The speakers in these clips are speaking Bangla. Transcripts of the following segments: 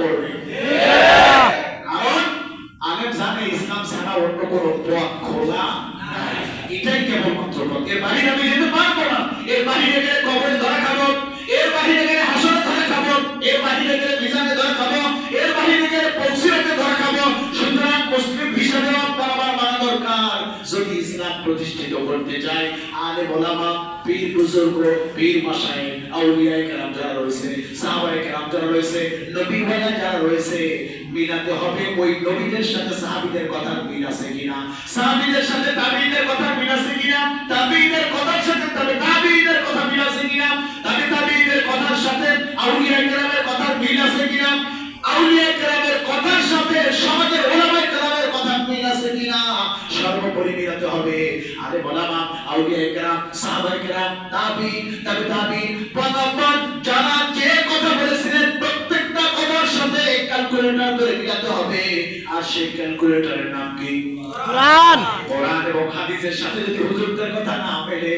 পড়বে? কারণ আলেম জানে ইসলাম ছাড়া অন্য কোনো পথ খোলা নাই। এটাই কেবলমাত্র পথ। এর বাহিরে আমি যেতে পারবো না। এর বাহিরে গেলে কবরে ধরা খাবো, এর বাহিরে গেলে হাসরে ধরা খাবো, এর বাহিরে গেলে মিজানে ধরা খাবো, এর বাহিরে গেলে পৌঁছিতে ধরা খাবো। সুতরাং মুসলিম হিসাবে আপনার আমার মানা দরকার, যদি ইসলাম প্রতিষ্ঠিত করতে চাই আলেম ওলামা, পীর বুজুর্গ, পীর মাশায়েখ, আউলিয়া কেরাম যারা রয়েছে, সাহাবায়ে কেরাম যারা রয়েছে, নবী ওয়ালা যারা রয়েছে, মিলাতে হবে ওই নবীদের সাথে সাহাবীদের কথার মিল আছে কিনা, সাহাবীদের সাথে তাবিঈদের কথার মিল আছে কিনা, তাবিঈদের কথার সাথে তাবিঈদের কথা মিল আছে কিনা, তাবিঈদের কথার সাথে আউলিয়া কেরামের কথার মিল আছে কিনা, আউলিয়া কেরামের কথার সাথে সমাজের ওলামায়ে কেরামের কথার মিল আছে কিনা, সর্বোপরি মিলাতে হবে। আরে ওলামা, আউলিয়া কেরাম, সাহাবায়ে কেরাম, তাবিঈন, তাবিঈন, পয়গম্বর যারা যে কথা বলেছিলেন প্রত্যেকটা কথার সাথে ক্যালকুলেটর করে মিলাতে হবে। আর সেই ক্যালকুলেটরের নাম কি? কোরআন। কোরআন এবং হাদিসের সাথে যদি হুজুরদের কথা না মেলে,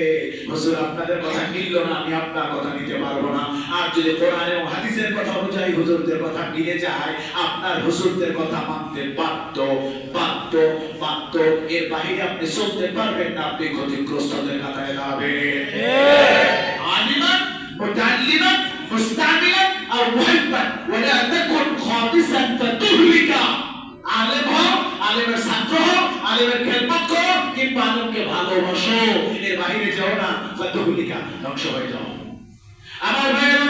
হুজুর আপনাদের কথা মিলল না, আমি আপনার কথা নিতে পারবো না। আর যদি কোরআন এবং হাদিসের কথা অনুযায়ী হুজুরদের কথা মিলে যায়, আপনার হুজুরদের কথা মানতে বাধ্য। এর বাইরে আপনি চলতে পারবেন না, আপনি ক্ষতিগ্রস্তদের কাতারে দাঁড়াবেন। আলিমান, মুতাআল্লিমান, মুস্তামিলান আর মুহিব্বান ওয়ালা তাকুন খাবিসান ফাতুহলিকা। আলেম হও, আলেমের ছাত্র হও, আলেমের খেদমত করো, কিংবা আলেমকে ভালোবাসো, এর বাইরে যাও না, ফাতুহলিকা, ধ্বংস হয়ে যাও। আমার ভাইরা